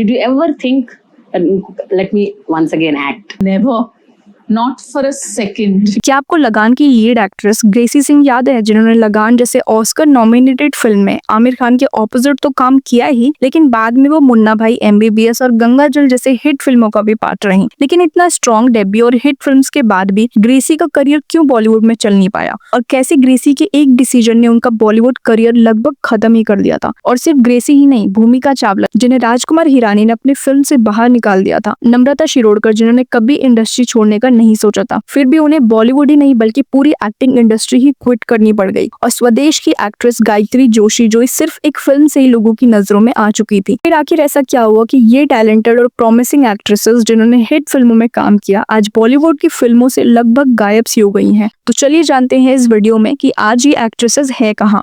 Did you ever think, let me once again act? Never. Not for a second. क्या आपको लगान की lead actress Gracy Singh याद है, जिन्होंने लगान जैसे ऑस्कर नॉमिनेटेड फिल्म में आमिर खान के ऑपोजिट तो काम किया ही, लेकिन बाद में वो मुन्ना भाई, MBBS और गंगा जल जैसे हिट फिल्मों का भी पार्ट रही। लेकिन इतना स्ट्रॉन्ग डेब्यू और हिट फिल्म्स के बाद भी ग्रेसी का करियर क्यों बॉलीवुड में चल नहीं पाया, और कैसे ग्रेसी के एक डिसीजन ने उनका बॉलीवुड करियर लगभग खत्म ही कर दिया था। और सिर्फ ग्रेसी ही नहीं, भूमिका चावला जिन्हें राजकुमार हिरानी ने अपनी फिल्म से बाहर निकाल दिया था, नम्रता शिरोडकर जिन्होंने कभी इंडस्ट्री छोड़ने का नहीं सोचा था, फिर भी उन्हें बॉलीवुड ही नहीं बल्कि पूरी एक्टिंग इंडस्ट्री ही क्विट करनी पड़ गई। और स्वदेश की एक्ट्रेस गायत्री जोशी जो सिर्फ एक फिल्म से ही लोगों की नजरों में आ चुकी थी। फिर आखिर ऐसा क्या हुआ कि ये टैलेंटेड और प्रॉमिसिंग एक्ट्रेसेस जिन्होंने हिट फिल्मों में काम किया, आज बॉलीवुड की फिल्मों से लगभग गायब सी हो गई हैं। तो चलिए जानते हैं इस वीडियो में कि आज ये एक्ट्रेसेस है कहाँ।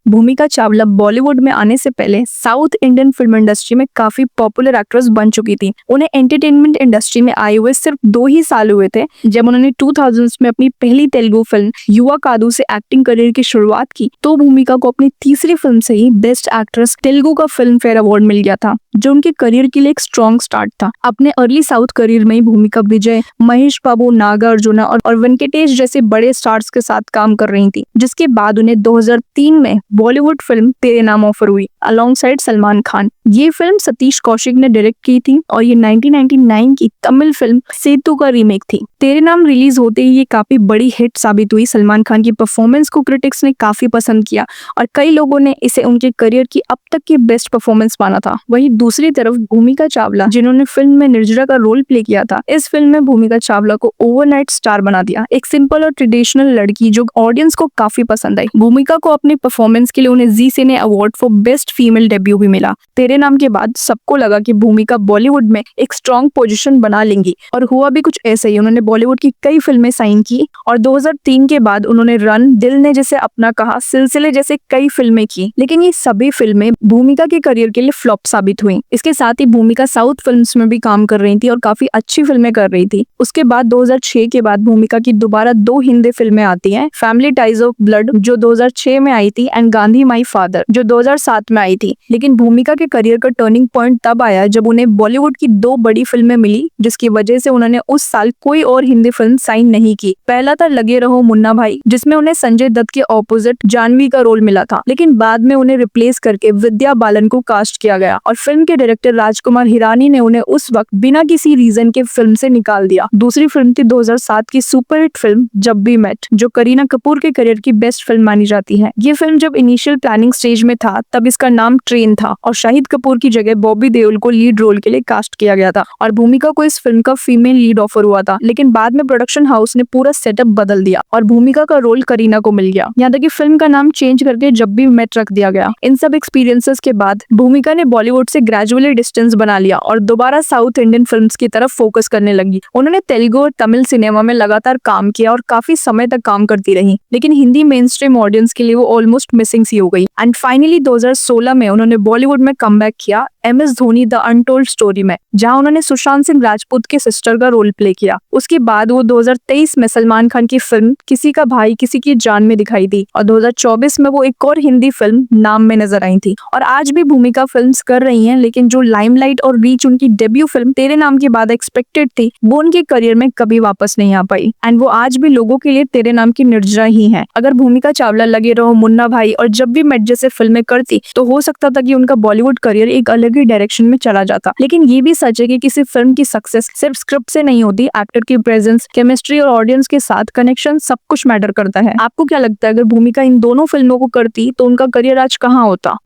भूमिका चावला बॉलीवुड में आने से पहले साउथ इंडियन फिल्म इंडस्ट्री में काफी पॉपुलर एक्ट्रेस बन चुकी थी। उन्हें एंटरटेनमेंट इंडस्ट्री में आए हुए सिर्फ 2 ही साल हुए थे जब उन्होंने 2000s में अपनी पहली तेलुगु फिल्म युवा कादू से एक्टिंग करियर की शुरुआत की। तो भूमिका को अपनी तीसरी फिल्म से ही बेस्ट एक्ट्रेस तेलुगु का फिल्म फेयर अवार्ड मिल गया था, जो उनके करियर के लिए एक स्ट्रॉन्ग स्टार्ट था। अपने अर्ली साउथ करियर में ही भूमिका विजय, महेश बाबू, नागार्जुना और वेंकटेश जैसे बड़े स्टार्स के साथ काम कर रही थी, जिसके बाद उन्हें 2003 में बॉलीवुड फिल्म तेरे नाम ऑफर हुई अलोंगसाइड सलमान खान। ये फिल्म सतीश कौशिक ने डायरेक्ट की थी और ये 1999 की तमिल फिल्म सेतु का रीमेक थी। तेरे नाम रिलीज होते ही ये काफी बड़ी हिट साबित हुई। सलमान खान की परफॉर्मेंस को क्रिटिक्स ने काफी पसंद किया और कई लोगों ने इसे उनके करियर की अब तक की बेस्ट परफॉर्मेंस माना था। वहीं दूसरी तरफ भूमिका चावला जिन्होंने फिल्म में निर्जरा का रोल प्ले किया था, इस फिल्म में भूमिका चावला को ओवरनाइट स्टार बना दिया, एक सिंपल और ट्रेडिशनल लड़की जो ऑडियंस को काफी पसंद आई। भूमिका को अपनी परफॉर्मेंस के लिए उन्हें जी सिने award for best female debut भी मिला। तेरे नाम के बाद सबको लगा कि भूमिका बॉलीवुड में एक स्ट्रॉन्ग पोजीशन बना लेंगी और हुआ भी कुछ ऐसा ही। उन्होंने बॉलीवुड की कई फिल्में साइन की और 2003 के बाद उन्होंने रन, दिल ने जैसे अपना कहा, सिलसिले जैसे कई फिल्में की, लेकिन ये सभी फिल्में भूमिका के करियर के लिए फ्लॉप साबित हुई। इसके साथ ही भूमिका साउथ फिल्म्स में भी काम कर रही थी और काफी अच्छी फिल्में कर रही थी। उसके बाद 2006 के बाद भूमिका की दोबारा 2 हिंदी फिल्में आती हैं, फैमिली टाइज ऑफ ब्लड जो 2006 में आई थी एंड गांधी माई फादर जो 2007 में आई थी। लेकिन भूमिका के करियर का टर्निंग पॉइंट तब आया जब उन्हें बॉलीवुड की 2 बड़ी फिल्में मिली, जिसकी वजह से उन्होंने उस साल कोई और हिंदी फिल्म साइन नहीं की। पहला था लगे रहो मुन्ना भाई, जिसमें उन्हें संजय दत्त के ऑपोजिट जानवी का रोल मिला था, लेकिन बाद में उन्हें रिप्लेस करके विद्या बालन को कास्ट किया गया और फिल्म के डायरेक्टर राजकुमार हिरानी ने उन्हें उस वक्त बिना किसी रीजन के फिल्म से निकाल दिया। दूसरी फिल्म थी 2007 की सुपरहिट फिल्म जब वी मेट, जो करीना कपूर के करियर की बेस्ट फिल्म मानी जाती है। ये फिल्म जब इनिशियल प्लानिंग स्टेज में था तब इसका नाम ट्रेन था और शाहिद कपूर की जगह बॉबी देओल को लीड रोल के लिए कास्ट किया गया था और भूमिका को इस फिल्म का फीमेल लीड ऑफर हुआ था, लेकिन बाद में प्रोडक्शन हाउस ने पूरा सेटअप बदल दिया और भूमिका का रोल करीना को मिल गया। यहाँ तक कि फिल्म का नाम चेंज करके जब भी मेट रख दिया गया। इन सब एक्सपीरियंसेस के बाद भूमिका ने बॉलीवुड से ग्रेजुअली डिस्टेंस बना लिया और दोबारा साउथ इंडियन फिल्म्स की तरफ फोकस करने लगी। उन्होंने तेलुगु और तमिल सिनेमा में लगातार काम किया और काफी समय तक काम करती रही, लेकिन हिंदी मेन स्ट्रीम ऑडियंस के लिए वो ऑलमोस्ट मिसिंग सी हो गई। एंड फाइनली 2016 में उन्होंने बॉलीवुड में कमबैक किया MS Dhoni the untold story में, जहां उन्होंने सुशांत सिंह राजपूत के सिस्टर का रोल प्ले किया। उसके बाद वो 2023 में सलमान खान की फिल्म किसी का भाई किसी की जान में दिखाई दी और 2024 में वो एक और हिंदी फिल्म नाम में नजर आई थी। और आज भी भूमिका फिल्म्स कर रही हैं, लेकिन जो लाइमलाइट और रीच उनकी डेब्यू फिल्म तेरे नाम के बाद एक्सपेक्टेड थी, वो उनके करियर में कभी वापस नहीं आ पाई। एंड वो आज भी लोगों के लिए तेरे नाम की निर्जरा ही है। अगर भूमिका चावला लगे रहो, मुन्ना भाई और जब भी मेट जैसे फिल्में करती तो हो सकता था कि उनका बॉलीवुड करियर एक अलग ही डायरेक्शन में चला जाता। लेकिन ये भी सच है कि किसी फिल्म की सक्सेस सिर्फ स्क्रिप्ट से नहीं होती, एक्टर की प्रेजेंस, केमिस्ट्री और ऑडियंस के साथ कनेक्शन सब कुछ मैटर करता है। आपको क्या लगता है, अगर भूमिका इन दोनों फिल्मों को करती तो उनका करियर आज कहाँ होता?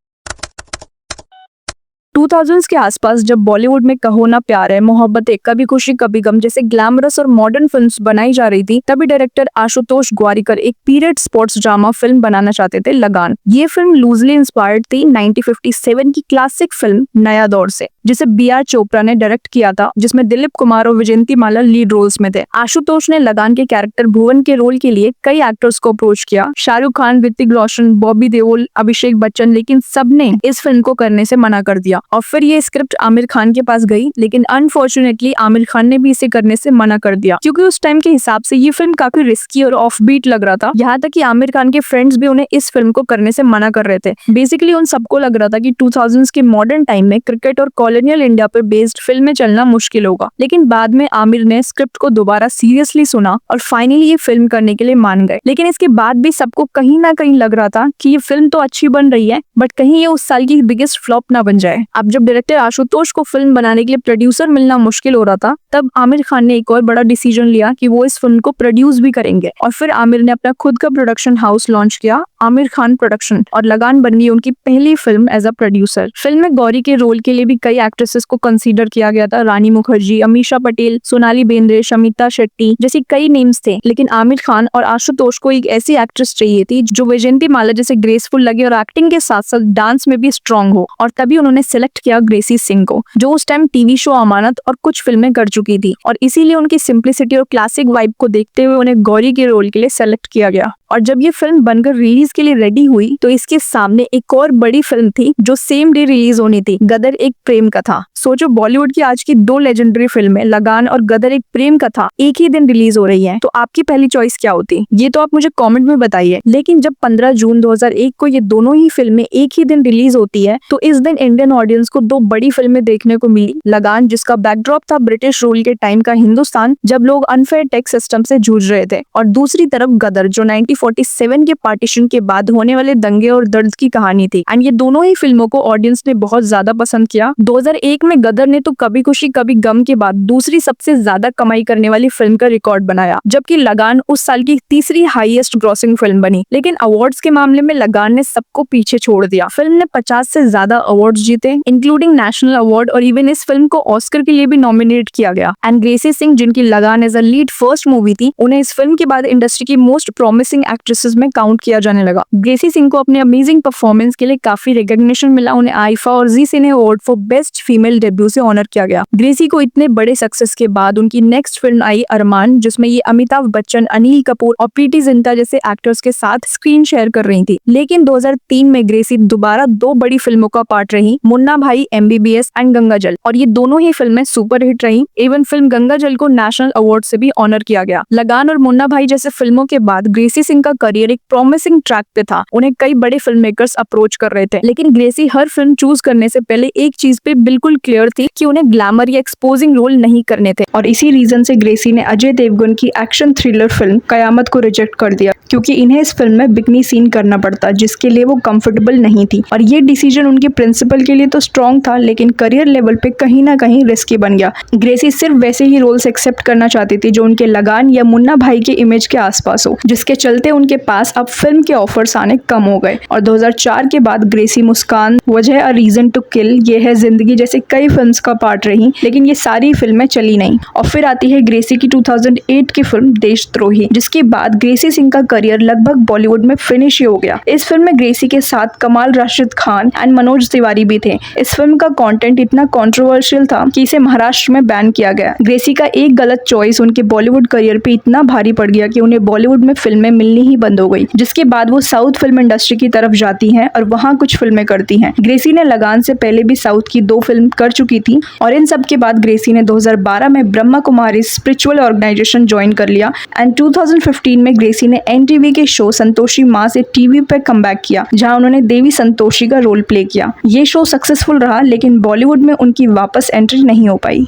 2000s के आसपास जब बॉलीवुड में कहो ना प्यार है, मोहब्बतें, कभी खुशी कभी गम जैसे ग्लैमरस और मॉडर्न फिल्म्स बनाई जा रही थी, तभी डायरेक्टर आशुतोष ग्वारिकर एक पीरियड स्पोर्ट्स ड्रामा फिल्म बनाना चाहते थे, लगान। ये फिल्म लूजली इंस्पायर्ड थी 1957 की क्लासिक फिल्म नया दौर से, जिसे BR चोपड़ा ने डायरेक्ट किया था, जिसमें दिलीप कुमार और विजयंती माला लीड रोल्स में थे। आशुतोष ने लगान के कैरेक्टर भुवन के रोल के लिए कई एक्टर्स को अप्रोच किया, शाहरुख खान, ऋतिक रोशन, बॉबी देओल, अभिषेक बच्चन, लेकिन सबने इस फिल्म को करने से मना कर दिया और फिर ये स्क्रिप्ट आमिर खान के पास गई, लेकिन अनफॉर्चुनेटली आमिर खान ने भी इसे करने से मना कर दिया क्योंकि उस टाइम के हिसाब से ये फिल्म काफी रिस्की और ऑफ बीट लग रहा था। यहाँ तक कि आमिर खान के फ्रेंड्स भी उन्हें इस फिल्म को करने से मना कर रहे थे। बेसिकली उन सबको लग रहा था कि 2000s के मॉडर्न टाइम में क्रिकेट और कॉलोनियल इंडिया पर बेस्ड फिल्में चलना मुश्किल होगा, लेकिन बाद में आमिर ने स्क्रिप्ट को दोबारा सीरियसली सुना और फाइनली ये फिल्म करने के लिए मान गए। लेकिन इसके बाद भी सबको कहीं ना कहीं लग रहा था कि ये फिल्म तो अच्छी बन रही है, बट कहीं ये उस साल की बिगेस्ट फ्लॉप ना बन जाए। अब जब डायरेक्टर आशुतोष को फिल्म बनाने के लिए प्रोड्यूसर मिलना मुश्किल हो रहा था, तब आमिर खान ने एक और बड़ा डिसीजन लिया कि वो इस फिल्म को प्रोड्यूस भी करेंगे। और फिर आमिर ने अपना खुद का प्रोडक्शन हाउस लॉन्च किया, आमिर खान प्रोडक्शन, और लगान बन गई उनकी पहली फिल्म एज अ प्रोड्यूसर। फिल्म में गौरी के रोल के लिए भी कई एक्ट्रेसेस को कंसीडर किया गया था। रानी मुखर्जी, अमीषा पटेल, सोनाली बेंद्रे, शमिता शेट्टी जैसी कई नेम्स थे, लेकिन आमिर खान और आशुतोष को एक ऐसी एक्ट्रेस चाहिए थी जो वैजयंती माला जैसे ग्रेसफुल लगे और एक्टिंग के साथ साथ डांस में भी स्ट्रॉन्ग हो। और तभी उन्होंने सिलेक्ट किया ग्रेसी सिंह को, जो उस टाइम टीवी शो अमानत और कुछ फिल्में कर चुकी थी, और इसीलिए उनकी सिंप्लिसिटी और क्लासिक वाइब को देखते हुए उन्हें गौरी के रोल के लिए सेलेक्ट किया गया। और जब ये फिल्म बनकर रिलीज के लिए रेडी हुई तो इसके सामने एक और बड़ी फिल्म थी जो सेम डे रिलीज होनी थी, गदर एक प्रेम कथा। सोचो, बॉलीवुड की आज की दो लेजेंडरी फिल्में लगान और गदर एक प्रेम कथा एक ही दिन रिलीज हो रही है, तो आपकी पहली चॉइस क्या होती? ये तो आप मुझे कमेंट में बताइए। लेकिन जब 15 जून 2001 को ये दोनों ही फिल्में एक ही दिन रिलीज होती है, तो इस दिन इंडियन ऑडियंस को दो बड़ी फिल्में देखने को मिली। लगान, जिसका बैकड्रॉप था ब्रिटिश रूल के टाइम का हिंदुस्तान, जब लोग अनफेयर टैक्स सिस्टम से जूझ रहे थे, और दूसरी तरफ गदर, जो 1947 के पार्टीशन के बाद होने वाले दंगे और दर्द की कहानी थी। एंड ये दोनों ही फिल्मों को ऑडियंस ने बहुत ज्यादा पसंद किया। 2001 में गदर ने तो कभी खुशी कभी गम के बाद दूसरी सबसे ज्यादा कमाई करने वाली फिल्म का रिकॉर्ड बनाया, जबकि लगान उस साल की तीसरी हाईएस्ट ग्रॉसिंग फिल्म बनी। लेकिन अवार्ड्स के मामले में लगान ने सबको पीछे छोड़ दिया। फिल्म ने 50 से ज्यादा अवार्ड्स जीते, इंक्लूडिंग नेशनल अवार्ड, और इवन इस फिल्म को ऑस्कर के लिए भी नॉमिनेट किया गया। एंड ग्रेसी सिंह, जिनकी Lagaan as a lead first movie थी, उन्हें इस फिल्म के बाद इंडस्ट्री की मोस्ट प्रॉमिसिंग एक्ट्रेसेस में काउंट किया जाने लगा। ग्रेसी सिंह को अपने अमेजिंग परफॉर्मेंस के लिए काफी रिकॉग्निशन मिला। उन्हें आईफा और जी सिने award for best female debut से ऑनर किया गया। ग्रेसी को इतने बड़े सक्सेस के बाद उनकी नेक्स्ट फिल्म आई अरमान, जिसमें ये अमिताभ बच्चन, अनिल कपूर और प्रीति जिंटा जैसे एक्टर्स के साथ स्क्रीन शेयर कर रही थी। लेकिन 2003 में ग्रेसी दोबारा दो बड़ी फिल्मों का पार्ट रही, मुन्ना भाई MBBS एंड गंगा जल, और ये दोनों ही फिल्में सुपरहिट रही। इवन फिल्म गंगा जल को नेशनल अवार्ड से भी ऑनर किया गया। लगान और मुन्ना भाई जैसे फिल्मों के बाद ग्रेसी सिंह का करियर एक प्रॉमिसिंग ट्रैक पे था। उन्हें कई बड़े फिल्म मेकर्स अप्रोच कर रहे थे, लेकिन ग्रेसी हर फिल्म चूज करने से पहले एक चीज पे बिल्कुल क्लियर थी कि उन्हें ग्लैमर या एक्सपोजिंग रोल नहीं करने थे। और इसी रीजन से ग्रेसी ने अजय देवगन की एक्शन थ्रिलर फिल्म कयामत को रिजेक्ट कर दिया, क्योंकि इन्हें इस फिल्म में बिकनी सीन करना पड़ता, जिसके लिए वो कंफर्टेबल नहीं थी। और ये डिसीजन उनके प्रिंसिपल के लिए तो स्ट्रॉन्ग था, लेकिन करियर लेवल पे कहीं ना कहीं रिस्की बन गया। ग्रेसी सिर्फ वैसे ही रोल्स एक्सेप्ट करना चाहती थी जो उनके लगान या मुन्ना भाई के इमेज के आसपास हो, जिसके चलते उनके पास अब फिल्म के ऑफर्स आने कम हो गए। और 2004 के बाद ग्रेसी मुस्कान, वजह, अ रीजन टू किल, ये है जिंदगी जैसे कई फिल्म्स का पार्ट रही, लेकिन ये सारी फिल्में चली नहीं। और फिर आती है ग्रेसी की 2008 की फिल्म देशद्रोही, जिसके बाद ग्रेसी सिंह का करियर लगभग बॉलीवुड में फिनिश ही हो गया। इस फिल्म में ग्रेसी के साथ कमाल राशिद खान एंड मनोज तिवारी भी थे। इस फिल्म का कंटेंट इतना कंट्रोवर्शियल था कि इसे महाराष्ट्र में बैन किया गया। ग्रेसी का एक गलत चॉइस उनके बॉलीवुड करियर पे इतना भारी पड़ गया कि उन्हें बॉलीवुड में फिल्में मिलनी ही बंद हो गई, जिसके बाद वो साउथ फिल्म इंडस्ट्री की तरफ जाती हैं और वहाँ कुछ फिल्में करती हैं। ग्रेसी ने लगान से पहले भी साउथ की 2 फिल्म कर चुकी थी, और इन सब के बाद ग्रेसी ने 2012 में Brahma Kumari spiritual organisation join कर लिया। एंड 2015 में ग्रेसी ने NTV के शो संतोषी माँ से टीवी पे कमबैक किया, जहां उन्होंने देवी संतोषी का रोल प्ले किया। ये शो सक्सेसफुल रहा, लेकिन बॉलीवुड में उनकी वापस एंट्री नहीं हो पाई।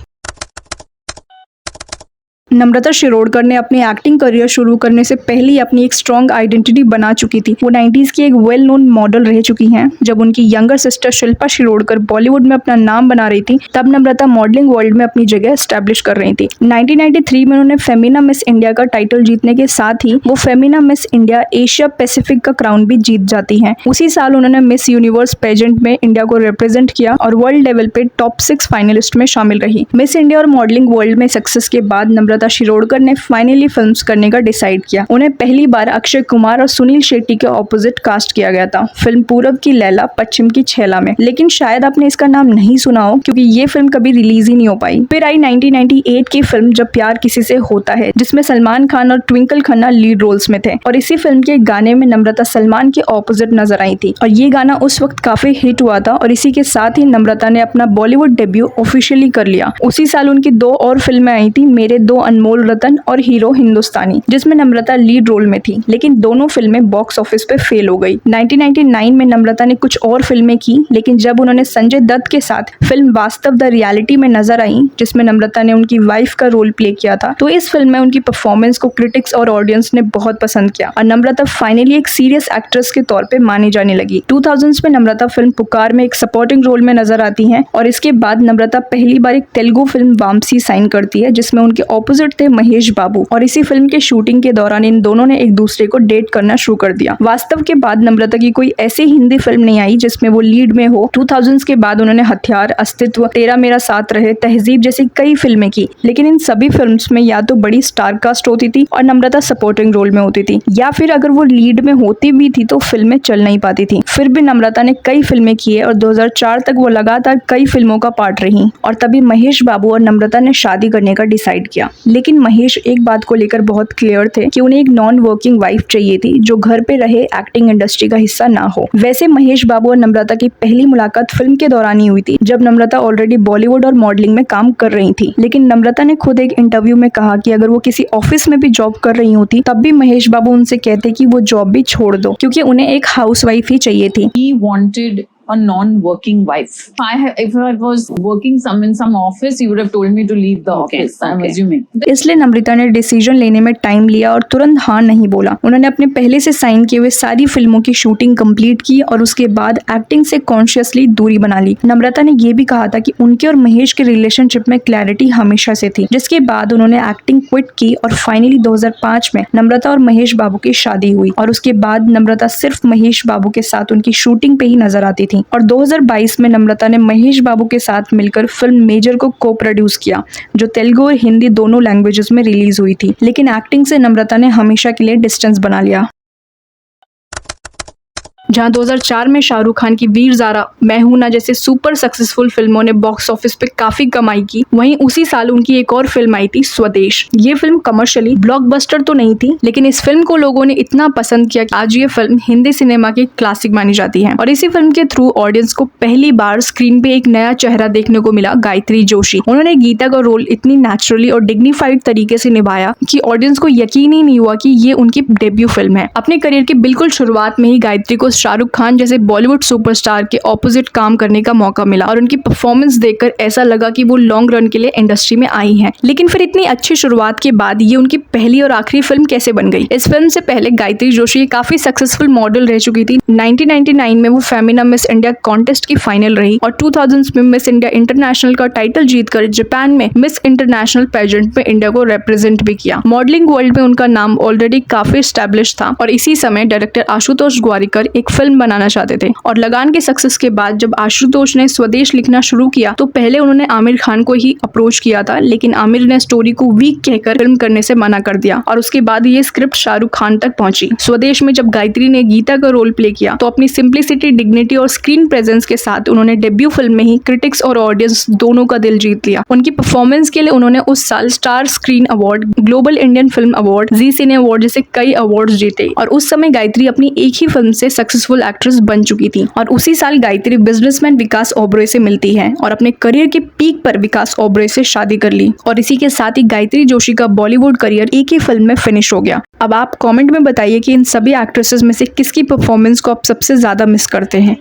नम्रता शिरोडकर ने अपनी एक्टिंग करियर शुरू करने से पहले ही अपनी एक स्ट्रॉन्ग आइडेंटिटी बना चुकी थी। वो 90s की एक वेल नोन मॉडल रह चुकी हैं। जब उनकी यंगर सिस्टर शिल्पा शिरोडकर बॉलीवुड में अपना नाम बना रही थी, तब नम्रता मॉडलिंग वर्ल्ड में अपनी जगह एस्टैब्लिश कर रही थी। 1993 में उन्होंने फेमिना मिस इंडिया का टाइटल जीतने के साथ ही वो Femina miss India Asia Pacific का क्राउन भी जीत जाती हैं। उसी साल उन्होंने मिस यूनिवर्स पेजेंट में इंडिया को रिप्रेजेंट किया और वर्ल्ड लेवल पे टॉप 6 फाइनलिस्ट में शामिल रही। मिस इंडिया और मॉडलिंग वर्ल्ड में सक्सेस के बाद नम्रता नम्रता शिरोडकर ने फाइनली फिल्म्स करने का डिसाइड किया। उन्हें पहली बार अक्षय कुमार और सुनील शेट्टी के ऑपोजिट कास्ट किया गया था फिल्म पूरब की लैला पश्चिम की छैला में, लेकिन शायद आपने इसका नाम नहीं सुना हो क्योंकि ये फिल्म कभी रिलीज ही नहीं हो पाई। फिर आई 1998 की फिल्म जब प्यार किसी से होता है, जिसमें सलमान खान और ट्विंकल खन्ना लीड रोल्स में थे, और इसी फिल्म के गाने में नम्रता सलमान के ऑपोजिट नजर आई थी और ये गाना उस वक्त काफी हिट हुआ था और इसी के साथ ही नम्रता ने अपना बॉलीवुड डेब्यू ऑफिशियली कर लिया। उसी साल उनकी 2 और फिल्में आई थी, मेरे 2 अनमोल रतन और हीरो हिंदुस्तानी, जिसमें नम्रता लीड रोल में थी, लेकिन दोनों फिल्में बॉक्स ऑफिस पे फेल हो गई। 1999 में नम्रता ने कुछ और फिल्में की, लेकिन जब उन्होंने संजय दत्त के साथ फिल्म वास्तव द रियलिटी में नजर आई, जिसमें नम्रता ने उनकी वाइफ का रोल प्ले किया था, तो इस फिल्म में उनकी परफॉर्मेंस को क्रिटिक्स और ऑडियंस ने बहुत पसंद किया और नम्रता फाइनली एक सीरियस एक्ट्रेस के तौर पे मानी जाने लगी। 2000s में नम्रता फिल्म पुकार में एक सपोर्टिंग रोल में नजर आती हैं और इसके बाद नम्रता पहली बार एक तेलुगु फिल्म वामसी साइन करती है, जिसमें उनके ऑपोजिट थे महेश बाबू, और इसी फिल्म के शूटिंग के दौरान इन दोनों ने एक दूसरे को डेट करना शुरू कर दिया। वास्तव के बाद नम्रता की कोई ऐसी हिंदी फिल्म नहीं आई जिसमें वो लीड में हो। 2000s के बाद उन्होंने हथियार, अस्तित्व, तेरा मेरा साथ रहे, तहजीब जैसी कई फिल्में की, लेकिन इन सभी फिल्म्स में या तो बड़ी स्टार कास्ट होती थी और नम्रता सपोर्टिंग रोल में होती थी, या फिर अगर वो लीड में होती भी थी तो फिल्में चल नहीं पाती थी। फिर भी नम्रता ने कई फिल्में की है और 2004 तक वो लगातार कई फिल्मों का पार्ट रही और तभी महेश बाबू और नम्रता ने शादी करने का डिसाइड किया। लेकिन महेश एक बात को लेकर बहुत क्लियर थे कि उन्हें एक नॉन वर्किंग वाइफ चाहिए थी जो घर पे रहे, एक्टिंग इंडस्ट्री का हिस्सा ना हो। वैसे महेश बाबू और नम्रता की पहली मुलाकात फिल्म के दौरान ही हुई थी, जब नम्रता ऑलरेडी बॉलीवुड और मॉडलिंग में काम कर रही थी। लेकिन नम्रता ने खुद एक इंटरव्यू में कहा कि अगर वो किसी ऑफिस में भी जॉब कर रही होती तब भी महेश बाबू उनसे कहते कि वो जॉब भी छोड़ दो, क्योंकि उन्हें एक हाउसवाइफ ही चाहिए थी। He wanted a non-working wife. If I was working in some office, you would have told me to leave the office. I'm assuming. इसलिए नम्रता ने डिसीजन लेने में टाइम लिया और तुरंत हाँ नहीं बोला। उन्होंने अपने पहले से साइन किए हुए सारी फिल्मों की शूटिंग कंप्लीट की और उसके बाद एक्टिंग से कॉन्शियसली दूरी बना ली। नम्रता ने ये भी कहा था कि उनके और महेश के रिलेशनशिप में क्लैरिटी हमेशा से थी, जिसके बाद उन्होंने एक्टिंग क्विट की और फाइनली 2005 में नम्रता और महेश बाबू की शादी हुई और उसके बाद नम्रता सिर्फ महेश बाबू के साथ उनकी शूटिंग पे ही नजर आती थी। और 2022 में नम्रता ने महेश बाबू के साथ मिलकर फिल्म मेजर को को प्रोड्यूस किया, जो तेलुगु और हिंदी दोनों लैंग्वेजेस में रिलीज हुई थी। लेकिन एक्टिंग से नम्रता ने हमेशा के लिए डिस्टेंस बना लिया। जहां 2004 में शाहरुख खान की वीर ज़ारा, मैं हूं ना जैसे सुपर सक्सेसफुल फिल्मों ने बॉक्स ऑफिस पे काफी कमाई की, वहीं उसी साल उनकी एक और फिल्म आई थी स्वदेश। ये फिल्म कमर्शियली ब्लॉकबस्टर तो नहीं थी, लेकिन इस फिल्म को लोगों ने इतना पसंद किया कि आज ये फिल्म हिंदी सिनेमा की क्लासिक मानी जाती है। और इसी फिल्म के थ्रू ऑडियंस को पहली बार स्क्रीन पे एक नया चेहरा देखने को मिला, गायत्री जोशी। उन्होंने गीता का रोल इतनी नेचुरली और डिग्निफाइड तरीके से निभाया कि ऑडियंस को यकीन ही नहीं हुआ कि ये उनकी डेब्यू फिल्म है। अपने करियर की बिल्कुल शुरुआत में ही गायत्री को शाहरुख खान जैसे बॉलीवुड सुपरस्टार के ऑपोजिट काम करने का मौका मिला और उनकी परफॉर्मेंस देखकर ऐसा लगा कि वो लॉन्ग रन के लिए इंडस्ट्री में आई हैं। लेकिन फिर इतनी अच्छी शुरुआत के बाद ये उनकी पहली और आखिरी फिल्म कैसे बन गई? इस फिल्म से पहले गायत्री जोशी काफी सक्सेसफुल मॉडल रह चुकी थी। 1999 में वो फेमिना मिस इंडिया कॉन्टेस्ट की फाइनल रही और 2000 में मिस इंडिया इंटरनेशनल का टाइटल जीतकर जापान में मिस इंटरनेशनल पेजेंट में इंडिया को रिप्रेजेंट भी किया। मॉडलिंग वर्ल्ड में उनका नाम ऑलरेडी काफी एस्टैब्लिश था और इसी समय डायरेक्टर आशुतोष ग्वारिकर एक फिल्म बनाना चाहते थे। और लगान के सक्सेस के बाद जब आशुतोष ने स्वदेश लिखना शुरू किया तो पहले उन्होंने आमिर खान को ही अप्रोच किया था, लेकिन आमिर ने स्टोरी को वीक कहकर फिल्म करने से मना कर दिया और उसके बाद ये स्क्रिप्ट शाहरुख खान तक पहुंची। स्वदेश में जब गायत्री ने गीता का रोल प्ले किया तो अपनी सिंप्लिसिटी, डिग्निटी और स्क्रीन प्रेजेंस के साथ उन्होंने डेब्यू फिल्म में ही क्रिटिक्स और ऑडियंस दोनों का दिल जीत लिया। उनकी परफॉर्मेंस के लिए उन्होंने उस साल star screen award, global Indian film award, Zee सिने अवार्ड जैसे कई अवार्ड जीते और उस समय गायत्री अपनी एक ही फिल्म से सक्सेसफुल एक्ट्रेस बन चुकी थी। और उसी साल गायत्री बिजनेसमैन विकास ओबरॉय से मिलती है और अपने करियर के पीक पर विकास ओबरॉय से शादी कर ली और इसी के साथ ही गायत्री जोशी का बॉलीवुड करियर एक ही फिल्म में फिनिश हो गया। अब आप कमेंट में बताइए कि इन सभी एक्ट्रेसेस में से किसकी परफॉर्मेंस को आप सबसे ज्यादा मिस करते हैं।